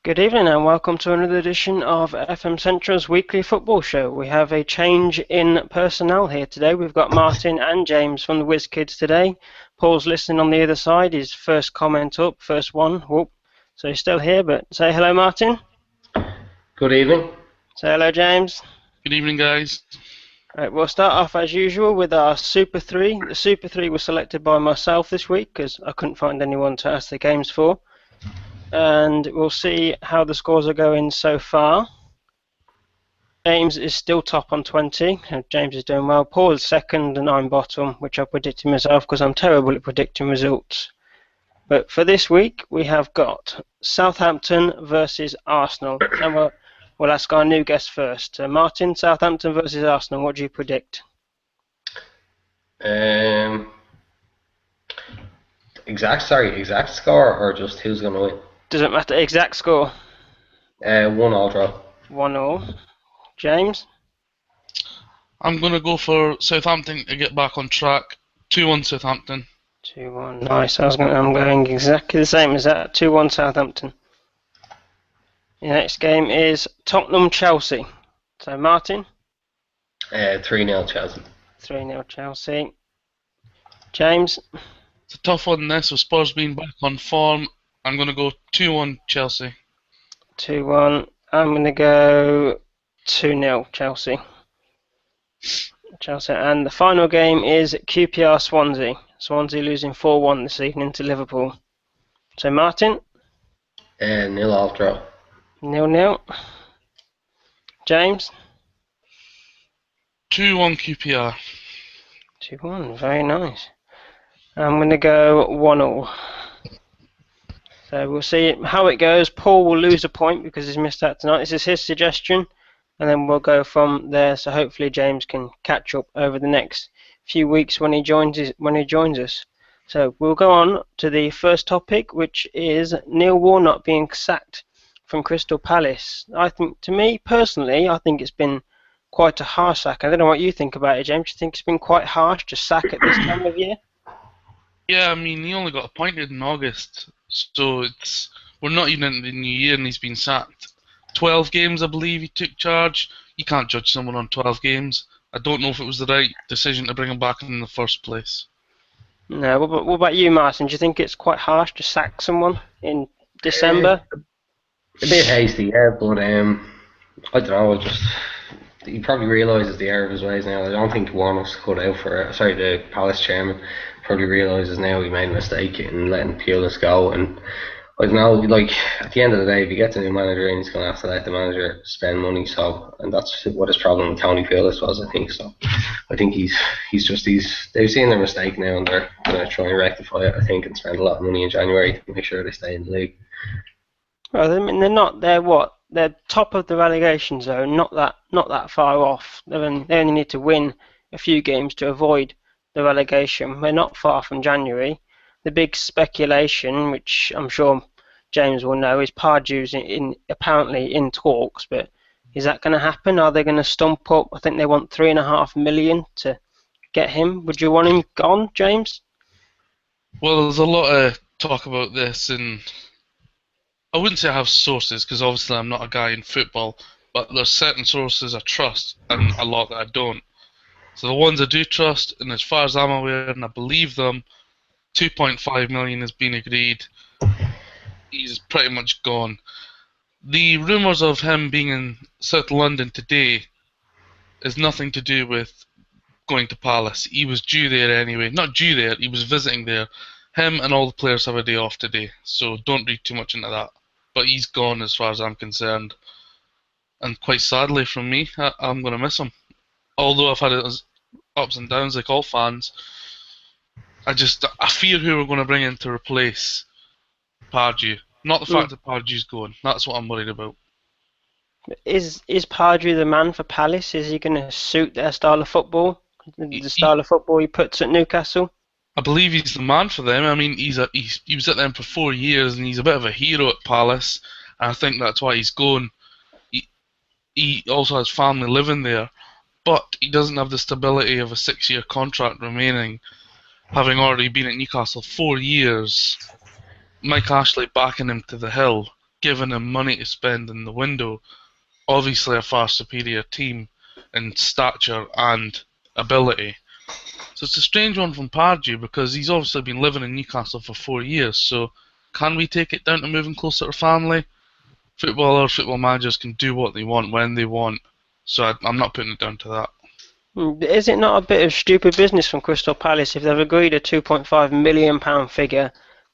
Good evening and welcome to another edition of FM Central's weekly football show. We have a change in personnel here today. We've got Martin and James from the Whiz Kids today. Paul's listening on the other side. His first comment up, first one. Whoop. So he's still here, but say hello, Martin. Good evening. Say hello, James. Good evening, guys. Right, we'll start off as usual with our Super 3. The Super 3 was selected by myself this week because I couldn't find anyone to ask the games for. And we'll see how the scores are going so far. James is still top on 20. James is doing well. Paul is second and I'm bottom, which I predicted myself because I'm terrible at predicting results. But for this week, we have got Southampton versus Arsenal. And we'll ask our new guest first. Martin, Southampton versus Arsenal, what do you predict? Exact score or just who's going to win? Doesn't matter, exact score. 1-1 draw. 1-1. James? I'm going to go for Southampton to get back on track. 2-1 Southampton. 2-1, nice. I'm going exactly the same as that. 2-1 Southampton. The next game is Tottenham-Chelsea. So, Martin? 3-0 Chelsea. 3-0 Chelsea. James? It's a tough one this, with Spurs being back on form. I'm going to go 2-1 Chelsea. 2-1. I'm going to go 2-0 Chelsea. And the final game is QPR-Swansea. Swansea losing 4-1 this evening to Liverpool. So, Martin? 0-0 draw. 0-0. James? 2-1 QPR. 2-1, very nice. I'm going to go 1-0. So we'll see how it goes. Paul will lose a point because he's missed out tonight. This is his suggestion, and then we'll go from there. So hopefully James can catch up over the next few weeks when he joins us. So we'll go on to the first topic, which is Neil Warnock being sacked from Crystal Palace. I think, to me personally, I think it's been quite a harsh sack. I don't know what you think about it, James. Do you think it's been quite harsh to sack at this time of year? Yeah, I mean, he only got appointed in August, so we're not even in the new year and he's been sacked. 12 games, I believe, he took charge. You can't judge someone on 12 games. I don't know if it was the right decision to bring him back in the first place. No, what about you, Martin? Do you think it's quite harsh to sack someone in December? A bit hasty, yeah, but I don't know, he probably realises the error of his ways now. I don't think Warnock's cut out for it. Sorry, the Palace chairman probably realises now he made a mistake in letting Pulis go. And I don't know, like, at the end of the day, if he gets a new manager in, he's going to have to let the manager spend money. So, and that's what his problem with Tony Pulis was, I think. So, I think they've seen their mistake now and they're going to try and rectify it, I think, and spend a lot of money in January to make sure they stay in the league. Well, I mean, they're top of the relegation zone, not that far off. They only need to win a few games to avoid the relegation. We're not far from January. The big speculation, which I'm sure James will know, is Pardew's apparently in talks, but is that going to happen? Are they going to stump up? I think they want $3.5 million to get him. Would you want him gone, James? Well, there's a lot of talk about this, and I wouldn't say I have sources, because obviously I'm not a guy in football, but there's certain sources I trust, and a lot that I don't. So the ones I do trust, and as far as I'm aware, and I believe them, 2.5 million has been agreed. He's pretty much gone. The rumours of him being in South London today is nothing to do with going to Palace. He was due there anyway. Not due there, he was visiting there. Him and all the players have a day off today, so don't read too much into that. But he's gone as far as I'm concerned. And quite sadly from me, I'm going to miss him. Although I've had ups and downs like all fans, I fear who we're going to bring in to replace Pardew. Not the fact that Pardew's going. That's what I'm worried about. Is Pardew the man for Palace? Is he going to suit their style of football? The style of football he puts at Newcastle? I believe he's the man for them. I mean, he was at them for 4 years, and he's a bit of a hero at Palace, and I think that's why he's going. He also has family living there, but he doesn't have the stability of a 6-year contract remaining, having already been at Newcastle 4 years. Mike Ashley backing him to the hill, given him money to spend in the window. Obviously, a far superior team in stature and ability. So it's a strange one from Pardew because he's obviously been living in Newcastle for 4 years. So can we take it down to moving closer to family? Football managers can do what they want when they want. So I'm not putting it down to that. Is it not a bit of stupid business from Crystal Palace? If they've agreed a £2.5 million figure,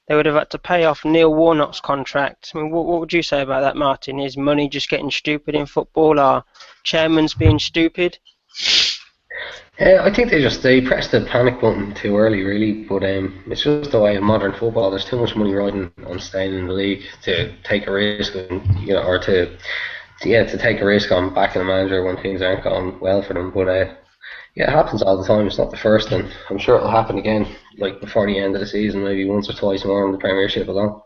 they would have had to pay off Neil Warnock's contract. I mean, what would you say about that, Martin? Is money just getting stupid in football? Are chairmans being stupid? I think they pressed the panic button too early, really. But it's just the way in modern football. There's too much money riding on staying in the league to take a risk, or to take a risk on backing a manager when things aren't going well for them. But it happens all the time. It's not the first, and I'm sure it'll happen again, like before the end of the season, maybe once or twice more in the Premiership alone.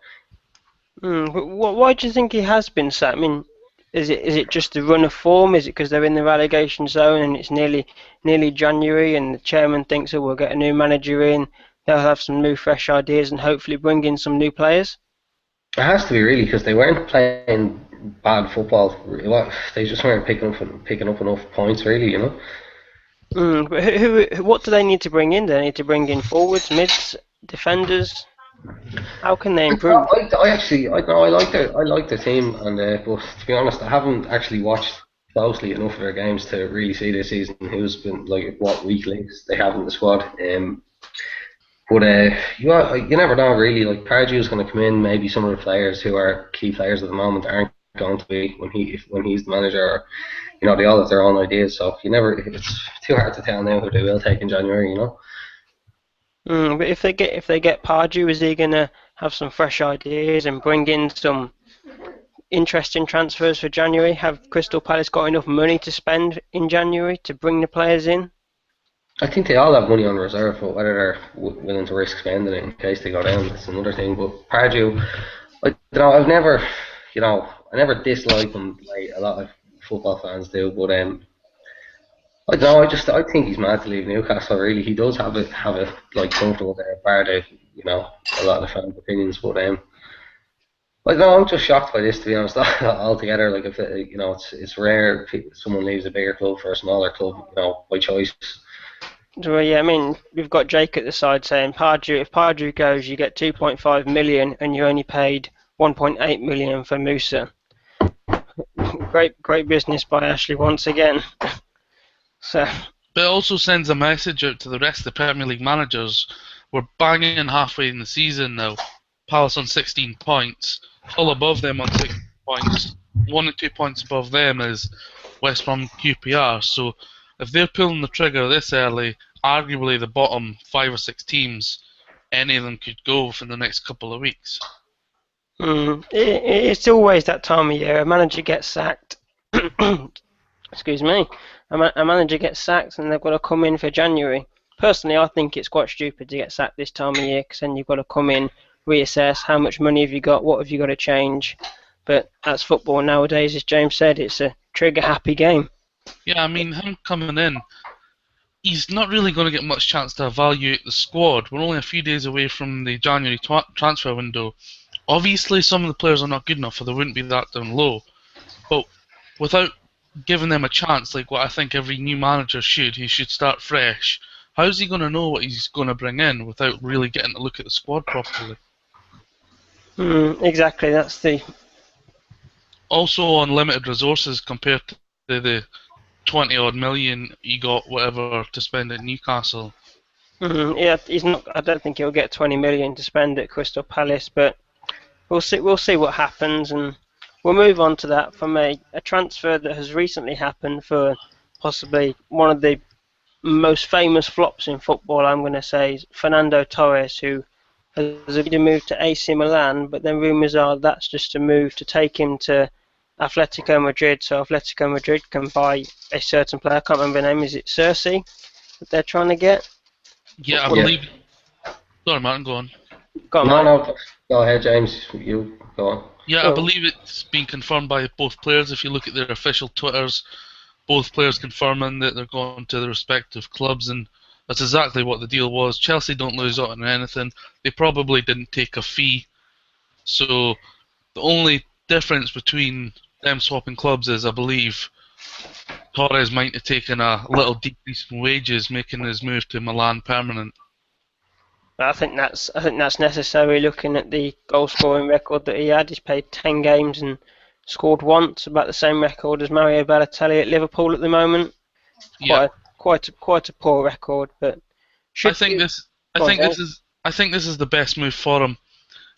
But why do you think he has been sacked? I mean, is it just the run of form? Is it because they're in the relegation zone and it's nearly January and the chairman thinks, oh, we'll get a new manager in, they'll have some new fresh ideas and hopefully bring in some new players? It has to be, really, because they weren't playing bad football. They just weren't picking up enough points, really, But what do they need to bring in? Do they need to bring in forwards, mids, defenders? How can they improve? I like their team, and but to be honest, I haven't actually watched closely enough of their games to really see this season who's been what weak links they have in the squad. But you never know, really. Like Pardew's going to come in, maybe some of the players who are key players at the moment aren't going to be when he's the manager. Or, they all have their own ideas, so it's too hard to tell now who they will take in January. But if they get Pardew, is he gonna have some fresh ideas and bring in some interesting transfers for January? Have Crystal Palace got enough money to spend in January to bring the players in? I think they all have money on reserve, but whether they're willing to risk spending it in case they go down, that's another thing. But Pardew, I've never, I never disliked him like a lot of football fans do, but I don't know. I think he's mad to leave Newcastle. Really, he does have a comfortable there, bar the a lot of the fans' opinions. But I'm just shocked by this, to be honest. Altogether, like if it's rare someone leaves a bigger club for a smaller club, by choice. Well, yeah, I mean, we've got Jake at the side saying if Pardew goes, you get 2.5 million, and you only paid 1.8 million for Musa. Great business by Ashley once again. So. But it also sends a message out to the rest of the Premier League managers. We're banging halfway in the season now. Palace on 16 points. All above them on 6 points. 1 and 2 points above them is West Brom QPR. So if they're pulling the trigger this early, arguably the bottom 5 or 6 teams, any of them could go within the next couple of weeks. It's always that time of year. A manager gets sacked. Excuse me. A manager gets sacked and they've got to come in for January. Personally, I think it's quite stupid to get sacked this time of year because then you've got to come in, reassess how much money have you got, what have you got to change. But that's football nowadays, as James said, it's a trigger-happy game. Yeah, I mean, him coming in, he's not really going to get much chance to evaluate the squad. We're only a few days away from the January transfer window. Obviously, some of the players are not good enough, or they wouldn't be that down low. But without giving them a chance, like what I think every new manager should, he should start fresh. How's he going to know what he's going to bring in without really getting to look at the squad properly? Exactly, that's the... Also on limited resources compared to the 20-odd million he got, whatever, to spend at Newcastle. Yeah, he's not. I don't think he'll get 20 million to spend at Crystal Palace, but we'll see what happens, and we'll move on to that from a transfer that has recently happened for possibly one of the most famous flops in football, I'm going to say, Fernando Torres, who has agreed to move to AC Milan, but then rumours are that's just a move to take him to Atletico Madrid, so Atletico Madrid can buy a certain player. I can't remember the name. Is it Cersei that they're trying to get? Yeah, I believe... Sorry, Martin, go on. No, go ahead, James. You go on. Yeah, I believe it's been confirmed by both players. If you look at their official Twitters, both players confirming that they're going to their respective clubs, and that's exactly what the deal was. Chelsea don't lose out on anything. They probably didn't take a fee. So the only difference between them swapping clubs is, I believe, Torres might have taken a little decrease in wages, making his move to Milan permanent. I think that's necessary. Looking at the goal scoring record that he had, he's played 10 games and scored once, about the same record as Mario Balotelli at Liverpool at the moment. Yeah, Quite a poor record, but I think this is the best move for him.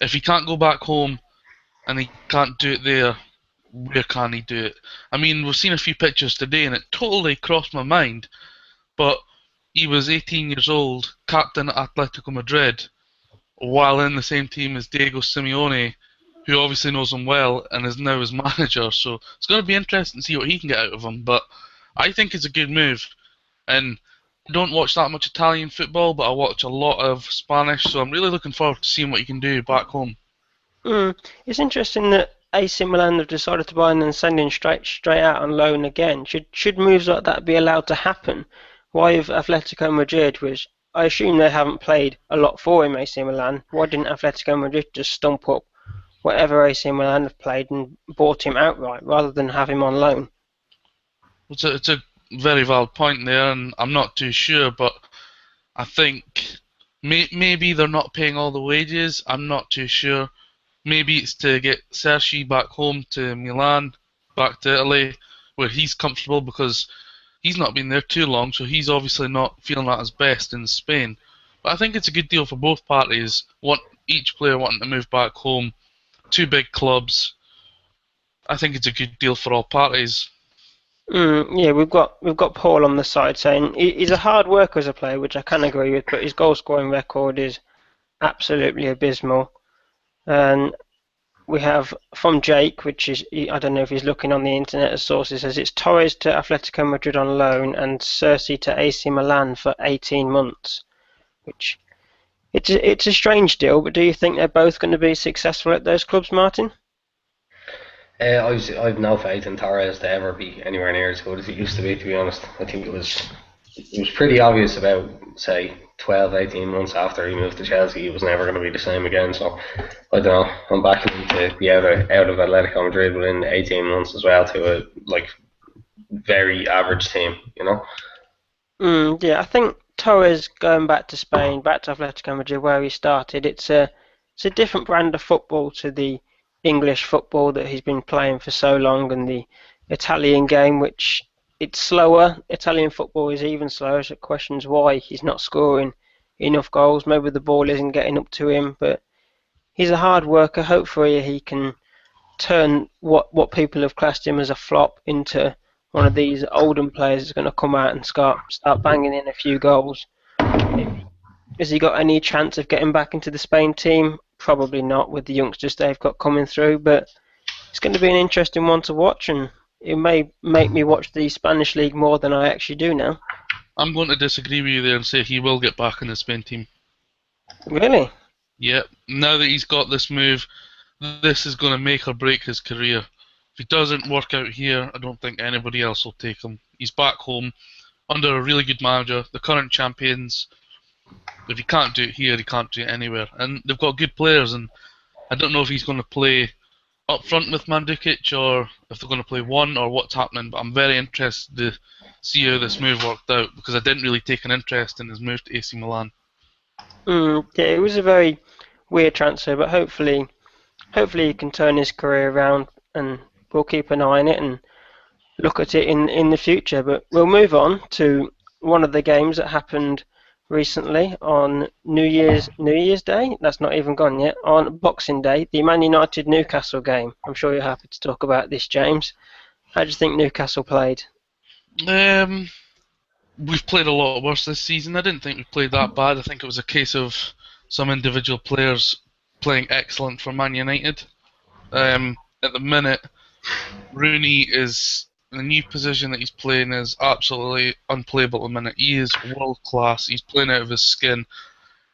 If he can't go back home and he can't do it there, where can he do it? I mean, we've seen a few pictures today, and it totally crossed my mind. But he was 18 years old, captain at Atletico Madrid, while in the same team as Diego Simeone, who obviously knows him well and is now his manager. So it's going to be interesting to see what he can get out of him. But I think it's a good move. And I don't watch that much Italian football, but I watch a lot of Spanish, so I'm really looking forward to seeing what he can do back home. It's interesting that AC Milan have decided to buy him and send him straight out on loan again. Should moves like that be allowed to happen? Why have Atletico Madrid, which I assume they haven't played a lot for him, AC Milan, why didn't Atletico Madrid just stump up whatever AC Milan have played and bought him outright rather than have him on loan? It's a very valid point there, and I'm not too sure, but I think maybe they're not paying all the wages. I'm not too sure. Maybe it's to get Sergi back home to Milan, back to Italy, where he's comfortable because he's not been there too long, so he's obviously not feeling at his best in Spain. But I think it's a good deal for both parties. Each player wanting to move back home, two big clubs. I think it's a good deal for all parties. Yeah, we've got Paul on the side saying he's a hard worker as a player, which I can agree with, but his goal scoring record is absolutely abysmal. And we have from Jake, which is, I don't know if he's looking on the internet as sources, says it's Torres to Atletico Madrid on loan and Sergi to AC Milan for 18 months, which it's a strange deal. But do you think they're both going to be successful at those clubs, Martin? I've no faith in Torres to ever be anywhere near as good as he used to be. To be honest, I think it was pretty obvious about, say, 12, 18 months after he moved to Chelsea, he was never going to be the same again. So I don't know. I'm backing him to be out of Atletico Madrid within 18 months as well, to a very average team. Yeah, I think Torres going back to Spain, back to Atletico Madrid, where he started. It's a different brand of football to the English football that he's been playing for so long, and the Italian game, which it's slower. Italian football is even slower, so it questions why he's not scoring enough goals. Maybe the ball isn't getting up to him, but he's a hard worker. Hopefully he can turn what people have classed him as a flop into one of these Oldham players that's going to come out and start banging in a few goals. Has he got any chance of getting back into the Spain team? Probably not, with the youngsters they've got coming through, but it's going to be an interesting one to watch, and it may make me watch the Spanish league more than I actually do now. I'm going to disagree with you there and say he will get back in the Spain team. Really? Yeah, now that he's got this move, this is going to make or break his career. If he doesn't work out here, I don't think anybody else will take him. He's back home under a really good manager, the current champions. If he can't do it here, he can't do it anywhere. And they've got good players, and I don't know if he's going to play up front with Mandzukic or if they're going to play one or what's happening, but I'm very interested to see how this move worked out, because I didn't really take an interest in his move to AC Milan. Yeah, it was a very weird transfer, but hopefully he can turn his career around, and we'll keep an eye on it and look at it in the future. But we'll move on to one of the games that happened recently on New Year's Day. That's not even gone yet. On Boxing Day, the Man United Newcastle game. I'm sure you're happy to talk about this, James. How do you think Newcastle played? We've played a lot worse this season. I didn't think we played that bad. I think it was a case of some individual players playing excellent for Man United. At the minute, Rooney is the new position that he's playing is absolutely unplayable at the minute. He is world class. He's playing out of his skin,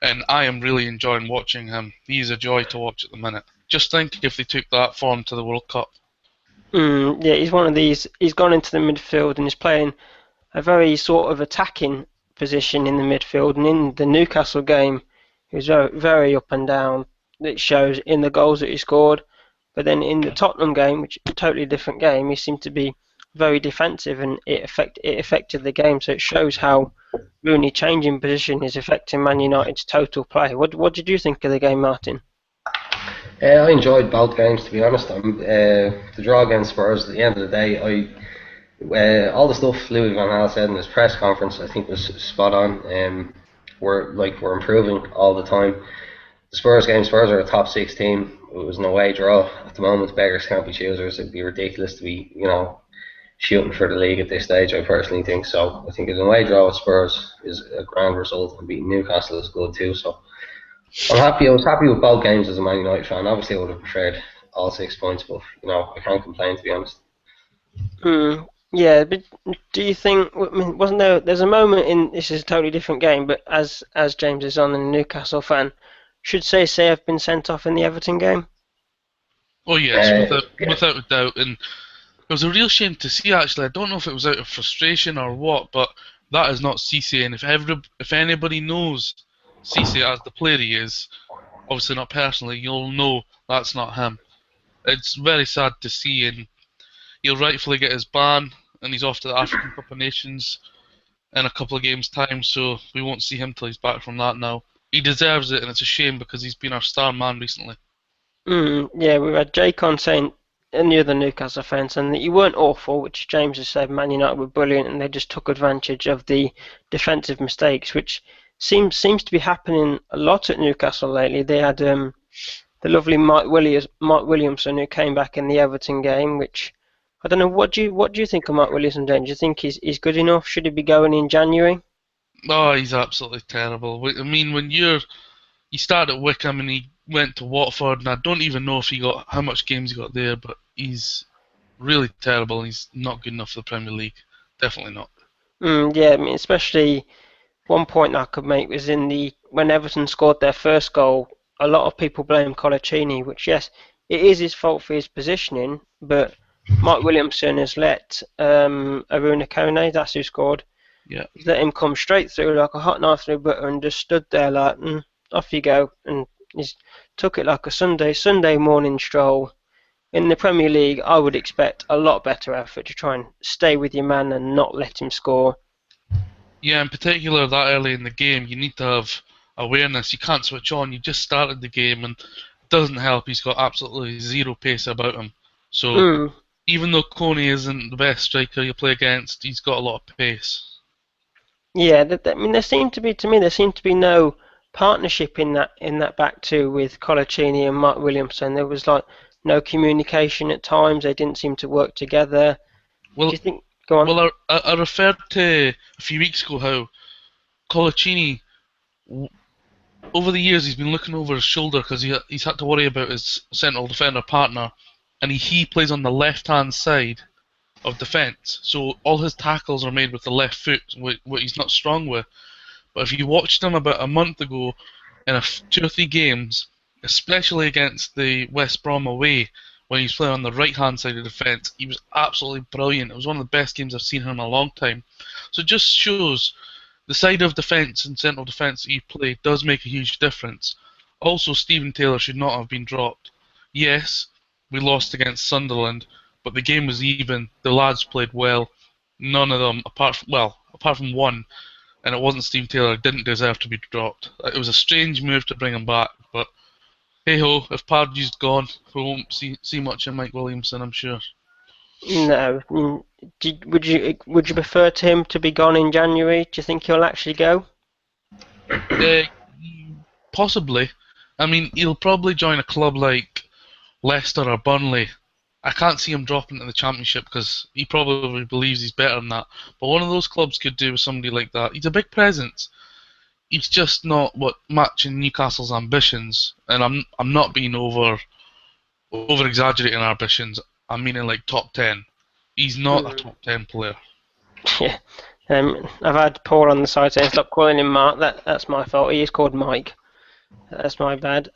and I am really enjoying watching him. He's a joy to watch at the minute. Just think if they took that form to the World Cup. Yeah, he's one of these. He's gone into the midfield and he's playing a very sort of attacking position in the midfield. And in the Newcastle game, he was very, very up and down. It shows in the goals that he scored. But then in the Tottenham game, which is a totally different game, he seemed to be very defensive, and it affected the game. So it shows how Rooney changing position is affecting Man United's total play. What did you think of the game, Martin? I enjoyed both games, to be honest. The draw against Spurs, at the end of the day, all the stuff Louis van Gaal said in his press conference, I think was spot on. We're improving all the time. The Spurs game, Spurs are a top 6 team. It was an away draw. At the moment, beggars can't be choosers. It'd be ridiculous to be, shooting for the league at this stage, I personally think. So I think an away draw with Spurs is a grand result, and beating Newcastle is good too. So I'm happy. I was happy with both games as a Man United fan. Obviously, I would have preferred all 6 points, but I can't complain, to be honest. Yeah, but do you think? I mean, wasn't there? There's a moment in this is a totally different game, but as James is on and a Newcastle fan, should say have been sent off in the Everton game? Oh yes, without a doubt, and it was a real shame to see. Actually, I don't know if it was out of frustration or what, but that is not Cisse. And if anybody knows Cisse as the player he is, obviously not personally, you'll know that's not him. It's very sad to see, and he'll rightfully get his ban, and he's off to the African Cup of Nations in a couple of games' time, so we won't see him till he's back from that now. He deserves it, and it's a shame because he's been our star man recently. Yeah, we had Jake on saying, and the other Newcastle fans, and that you weren't awful, which James has said Man United were brilliant, and they just took advantage of the defensive mistakes, which seems to be happening a lot at Newcastle lately. They had the lovely Mike Williamson, who came back in the Everton game, which I don't know. What do you think of Mike Williamson, James? Do you think he's good enough? Should he be going in January? Oh, he's absolutely terrible. I mean, when he started at Wickham and he went to Watford, and I don't even know how much games he got there, but he's really terrible, and he's not good enough for the Premier League. Definitely not. Yeah, I mean, especially one point I could make was when Everton scored their first goal, a lot of people blame Colaccini, which yes, it is his fault for his positioning, but Mike Williamson has let Aruna Kone, that's who scored, he's let him come straight through like a hot knife through butter and just stood there like, off you go, and he's took it like a Sunday morning stroll. In the Premier League, I would expect a lot better effort to try and stay with your man and not let him score. Yeah, in particular that early in the game, you need to have awareness. You can't switch on. You just started the game, and it doesn't help. He's got absolutely zero pace about him. So even though Coney isn't the best striker you play against, he's got a lot of pace. Yeah, I mean, there seemed to be no partnership in that back two with Colaccini and Mark Williamson. There was like no communication at times. They didn't seem to work together. Well, do you think? Go on. Well, I referred to a few weeks ago how Colaccini, over the years, he's been looking over his shoulder because he's had to worry about his central defender partner, and he plays on the left-hand side of defence. So all his tackles are made with the left foot, what he's not strong with. But if you watched him about a month ago in 2 or 3 games, especially against the West Brom away, when he was playing on the right-hand side of defence, he was absolutely brilliant. It was one of the best games I've seen him in a long time. So it just shows the side of defence and central defence that you play does make a huge difference. Also, Stephen Taylor should not have been dropped. Yes, we lost against Sunderland, but the game was even. The lads played well. None of them, apart from one, and it wasn't Stephen Taylor, didn't deserve to be dropped. It was a strange move to bring him back, but hey ho, if Pardew's gone, we won't see much of Mike Williamson, I'm sure. No. Would you prefer to him to be gone in January? Do you think he'll actually go? Possibly. I mean, he'll probably join a club like Leicester or Burnley. I can't see him dropping to the Championship because he probably believes he's better than that. But one of those clubs could do with somebody like that. He's a big presence. He's just not matching Newcastle's ambitions, and I'm not being over exaggerating our ambitions. I'm meaning like top 10. He's not a top 10 player. Yeah, I've had Paul on the side saying stop calling him Mark. That's my fault. He is called Mike. That's my bad.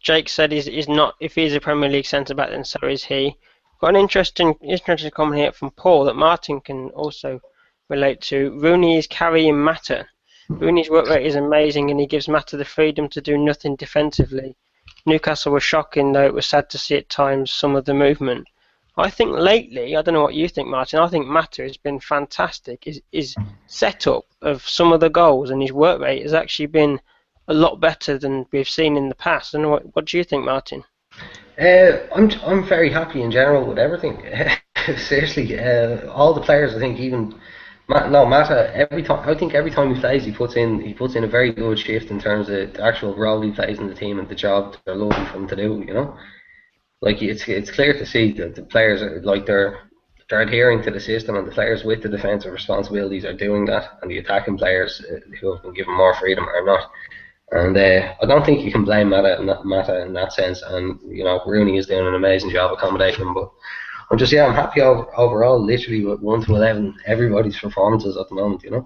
Jake said he's not. If he's a Premier League centre back, then so is he. Got an interesting comment here from Paul that Martin can also relate to. Rooney is carrying Mata. Rooney's work rate is amazing, and he gives Mata the freedom to do nothing defensively. Newcastle was shocking, though it was sad to see at times some of the movement. I think lately, I don't know what you think, Martin, I think Mata has been fantastic. His setup of some of the goals and his work rate has actually been a lot better than we've seen in the past. I don't know what do you think, Martin? I'm very happy in general with everything. Seriously, all the players, I think, even Mata, every time he plays, he puts in a very good shift in terms of the actual role he plays in the team and the job they're looking for him to do. You know, like it's clear to see that the players are like they're adhering to the system, and the players with the defensive responsibilities are doing that, and the attacking players who have been given more freedom are not. And I don't think you can blame Mata in that sense. And you know, Rooney is doing an amazing job accommodating him. But I'm happy overall, literally with 1 to 11, everybody's performances at the moment. You know.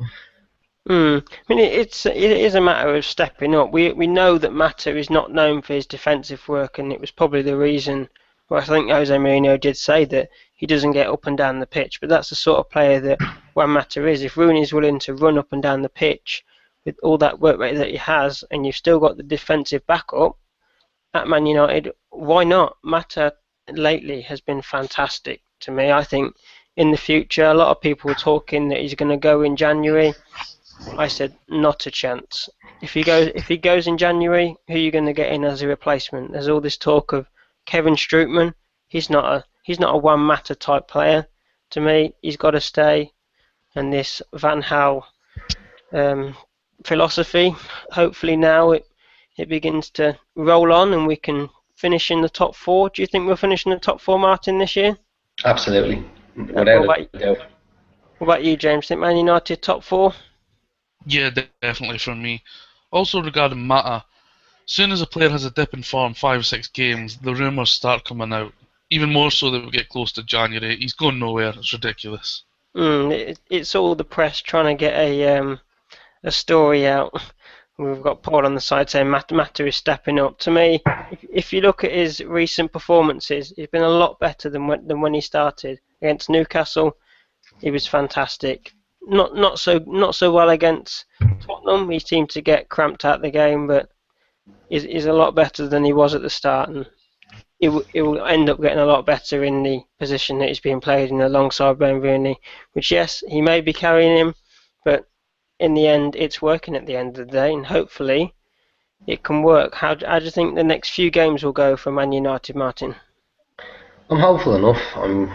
I mean, it is a matter of stepping up. We know that Mata is not known for his defensive work, and it was probably the reason. Well, I think Jose Mourinho did say that he doesn't get up and down the pitch, but that's the sort of player that Juan Mata is. If Rooney is willing to run up and down the pitch with all that work rate that he has, and you've still got the defensive backup at Man United, why not? Mata lately has been fantastic to me. I think in the future, a lot of people were talking that he's going to go in January. I said not a chance. If he goes in January, who are you going to get in as a replacement? There's all this talk of Kevin Strootman. He's not a Juan Mata type player. To me, he's got to stay. And this Van Gaal philosophy, hopefully now it begins to roll on and we can finish in the top 4. Do you think we'll finish in the top 4, Martin, this year? Absolutely, without a doubt. What about you, James? Think Man United top 4? Yeah, definitely for me. Also regarding Mata, soon as a player has a dip in form, 5 or 6 games, the rumours start coming out. Even more so that we get close to January. He's going nowhere. It's ridiculous. It's all the press trying to get a story out. We've got Paul on the side saying Mata is stepping up. To me, if you look at his recent performances, he's been a lot better than when he started against Newcastle. He was fantastic. Not so well against Tottenham. He seemed to get cramped out the game, but he's a lot better than he was at the start, and he will end up getting a lot better in the position that he's being played in alongside Ben Rooney. Which, yes, he may be carrying him, but in the end, it's working at the end of the day, and hopefully it can work. How do you think the next few games will go for Man United, Martin? I'm hopeful enough. I'm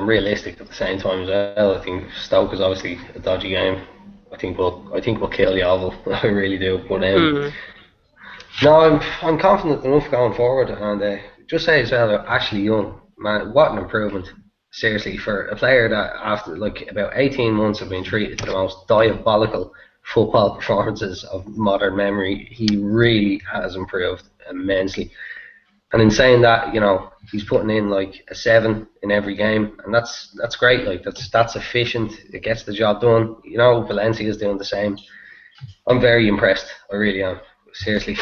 realistic at the same time as well. I think Stoke is obviously a dodgy game. I think we'll kill the Oval. I really do. But no, I'm confident enough going forward. And just say as well, Ashley Young, man, what an improvement. Seriously, for a player that after like about 18 months of being treated to the most diabolical football performances of modern memory, he really has improved immensely. And in saying that, you know, he's putting in like a 7 in every game, and that's great. Like that's efficient. It gets the job done. You know, Valencia is doing the same. I'm very impressed. I really am. Seriously.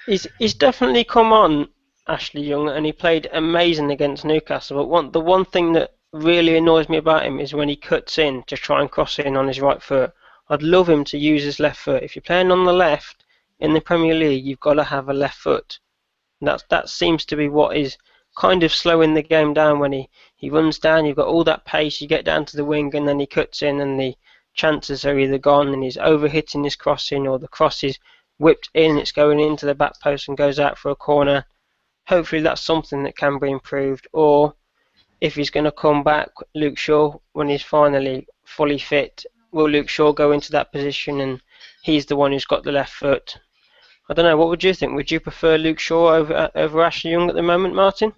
He's definitely come on, Ashley Young, and he played amazing against Newcastle. But the one thing that really annoys me about him is when he cuts in to try and cross in on his right foot. I'd love him to use his left foot. If you're playing on the left in the Premier League, you've got to have a left foot. That seems to be what is kind of slowing the game down. When he runs down, you've got all that pace, you get down to the wing and then he cuts in and the chances are either gone and he's overhitting his crossing, or the cross is whipped in, it's going into the back post and goes out for a corner. Hopefully that's something that can be improved. Or if he's going to come back, Luke Shaw, when he's finally fully fit, will Luke Shaw go into that position and he's the one who's got the left foot? I don't know, what would you think? Would you prefer Luke Shaw over Ashley Young at the moment, Martin?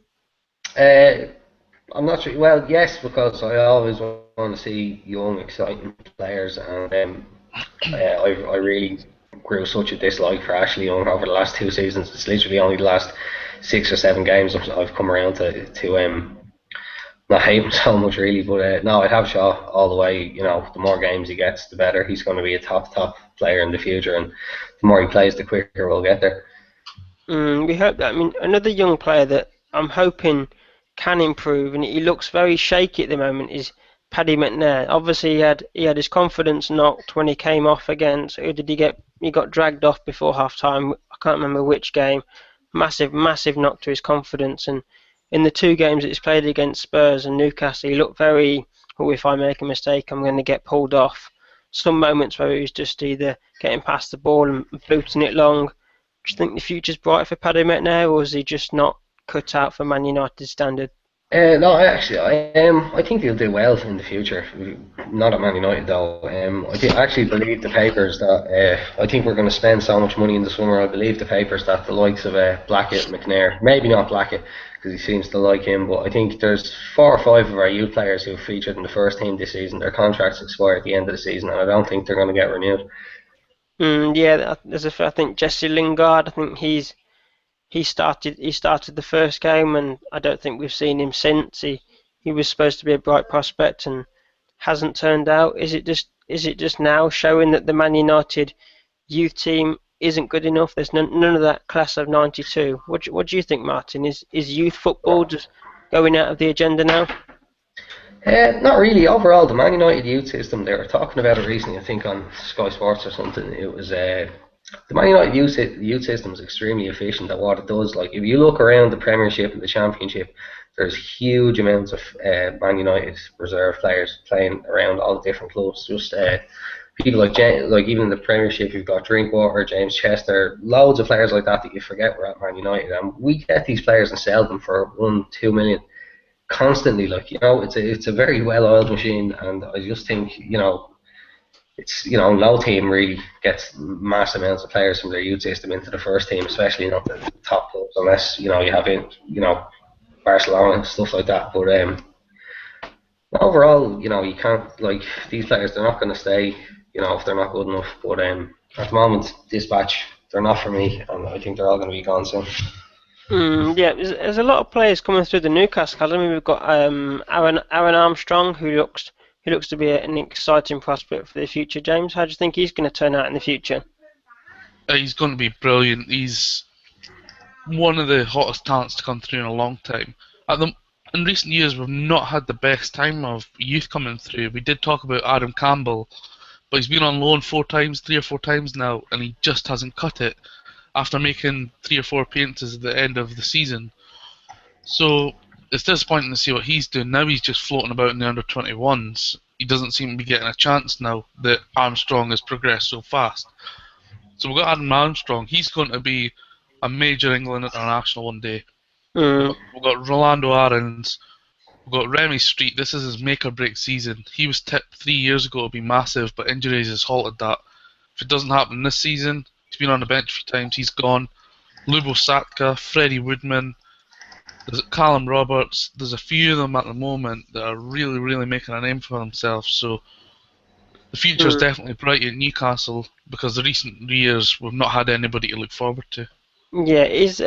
I'm not sure. Well, yes, because I always want to see young, exciting players, and I really grew such a dislike for Ashley Young over the last 2 seasons. It's literally only the last 6 or 7 games I've come around to not hate him so much, really. But no, I'd have Shaw all the way. You know, the more games he gets, the better. He's going to be a top player in the future, and the more he plays, the quicker we'll get there. We hope that. I mean, another young player that I'm hoping can improve, and he looks very shaky at the moment, is Paddy McNair. Obviously, he had his confidence knocked when he came off against. Who did he get? He got dragged off before half time. I can't remember which game. Massive knock to his confidence. And in the 2 games that he's played against Spurs and Newcastle, he looked very, oh, if I make a mistake, I'm going to get pulled off. Some moments where he was just either getting past the ball and booting it long. Do you think the future's bright for Paddy McNair, or is he just not cut out for Man United standard? No, I think he'll do well in the future. Not at Man United though. I actually believe the papers that I think we're going to spend so much money in the summer. I believe the papers that the likes of Blackett, McNair, maybe not Blackett because he seems to like him, but I think there's 4 or 5 of our youth players who have featured in the first team this season. Their contracts expire at the end of the season, and I don't think they're going to get renewed. Yeah, I think Jesse Lingard. I think he started the first game, and I don't think we've seen him since. He was supposed to be a bright prospect and hasn't turned out. Is it just now showing that the Man United youth team isn't good enough? There's none of that class of '92. What do you think, Martin? Is youth football just going out of the agenda now? Not really. Overall, the Man United youth system, they were talking about it recently, I think on Sky Sports or something. It was the Man United youth system is extremely efficient at what it does. Like, if you look around the Premiership and the Championship, there's huge amounts of Man United reserve players playing around all the different clubs. Just people like even in the Premiership, you've got Drinkwater, James Chester, loads of players like that you forget were at Man United, and we get these players and sell them for 1-2 million constantly. Like, it's a very well-oiled machine, and I just think it's no team really gets mass amounts of players from their youth system into the first team, especially not the top clubs, unless you have Barcelona and stuff like that. But overall, you can't, like, these players, they're not going to stay, if they're not good enough. But at the moment, this batch, they're not for me, and I think they're all going to be gone soon. Yeah, there's a lot of players coming through the Newcastle academy. We've got Aaron Armstrong, who looks to be an exciting prospect for the future. James, how do you think he's going to turn out in the future? He's going to be brilliant. He's one of the hottest talents to come through in a long time. In recent years, we've not had the best time of youth coming through. We did talk about Adam Campbell, but he's been on loan 3 or 4 times now, and he just hasn't cut it after making 3 or 4 appearances at the end of the season. So it's disappointing to see what he's doing. Now he's just floating about in the under-21s. He doesn't seem to be getting a chance now that Armstrong has progressed so fast. So we've got Adam Armstrong. He's going to be a major England international one day. We've got Rolando Aarons. We've got Remy Street. This is his make-or-break season. He was tipped 3 years ago to be massive, but injuries has halted that. If it doesn't happen this season, he's been on the bench a few times, he's gone. Lubo Satka, Freddie Woodman, there's Callum Roberts. There's a few of them at the moment that are really, really making a name for themselves. So the future is definitely bright at Newcastle, because the recent years we've not had anybody to look forward to. Yeah, is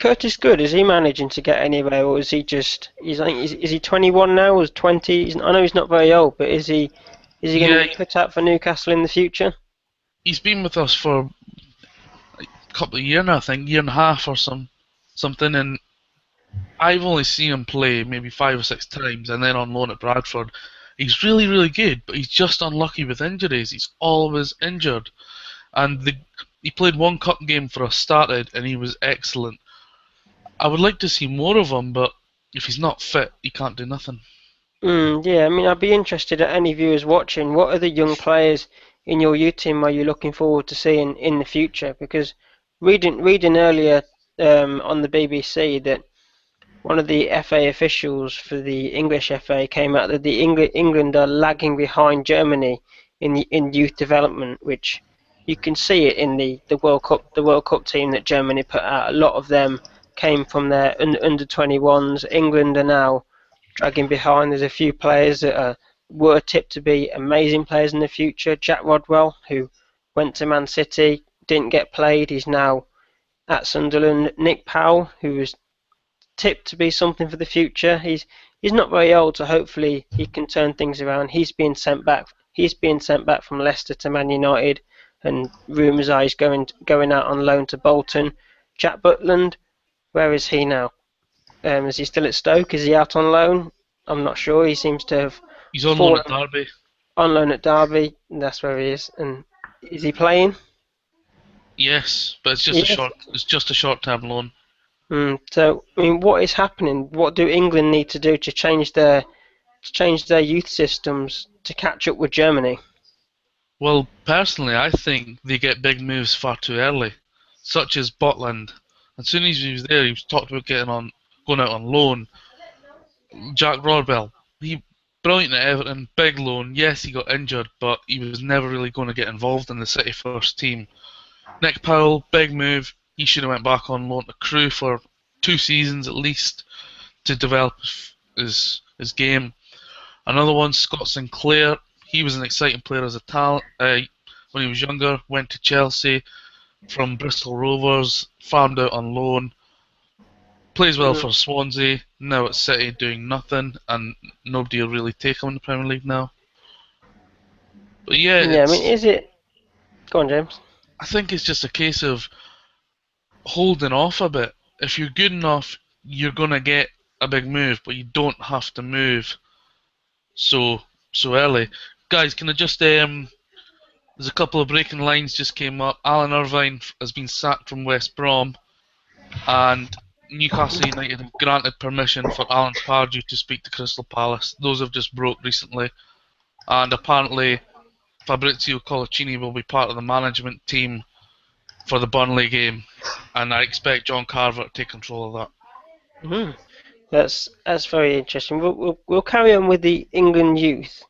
Curtis Good? Is he managing to get anywhere, or is he just? Is he 21 now? Or 20? I know he's not very old, but is he going to be put out for Newcastle in the future? He's been with us for a couple of years now, I think, year and a half or something, and I've only seen him play maybe 5 or 6 times, and then on loan at Bradford. He's really, really good, but he's just unlucky with injuries. He's always injured. And he played 1 cup game for us, started, and he was excellent. I would like to see more of him, but if he's not fit, he can't do nothing. Yeah, I mean, I'd be interested at any viewers watching. What are the young players in your youth team are you looking forward to seeing in the future? Because reading earlier on the BBC that one of the FA officials for the English FA came out that England are lagging behind Germany in youth development, which you can see it in the World Cup team that Germany put out. A lot of them came from their under 21s. England are now dragging behind. There's a few players that were tipped to be amazing players in the future. Jack Rodwell, who went to Man City, didn't get played. He's now at Sunderland. Nick Powell, who was tipped to be something for the future. He's not very old, so hopefully he can turn things around. He's being sent back from Leicester to Man United, and rumours are he's going out on loan to Bolton. Jack Butland, where is he now? Is he still at Stoke? Is he out on loan? I'm not sure. He seems to have. He's on loan at Derby. On loan at Derby, and that's where he is. And is he playing? Yes, but it's just a Yes. short. It's just a short-term loan. So, I mean, what is happening? What do England need to do to change their youth systems to catch up with Germany? Well, personally, I think they get big moves far too early, such as Butland. As soon as he was there, he was talked about going out on loan. Jack Rodwell, he brilliant at Everton, big loan. Yes, he got injured, but he was never really going to get involved in the City first team. Nick Powell, big move. He should have went back on loan to Crewe for 2 seasons at least to develop his game. Another one, Scott Sinclair. He was an exciting player as a talent when he was younger. Went to Chelsea from Bristol Rovers, farmed out on loan. Plays well Mm, for Swansea. Now at City doing nothing, and nobody will really take him in the Premier League now. But yeah, yeah, I mean, is it? Go on, James. I think it's just a case of holding off a bit. If you're good enough, you're gonna get a big move, but you don't have to move so early. Guys, can I just there's a couple of breaking lines just came up. Alan Irvine has been sacked from West Brom, and Newcastle United have granted permission for Alan Pardew to speak to Crystal Palace. Those have just broke recently, and apparently Fabrizio Colaccini will be part of the management team for the Burnley game, and I expect John Carver to take control of that. Mm, that's very interesting. We'll carry on with the England youth.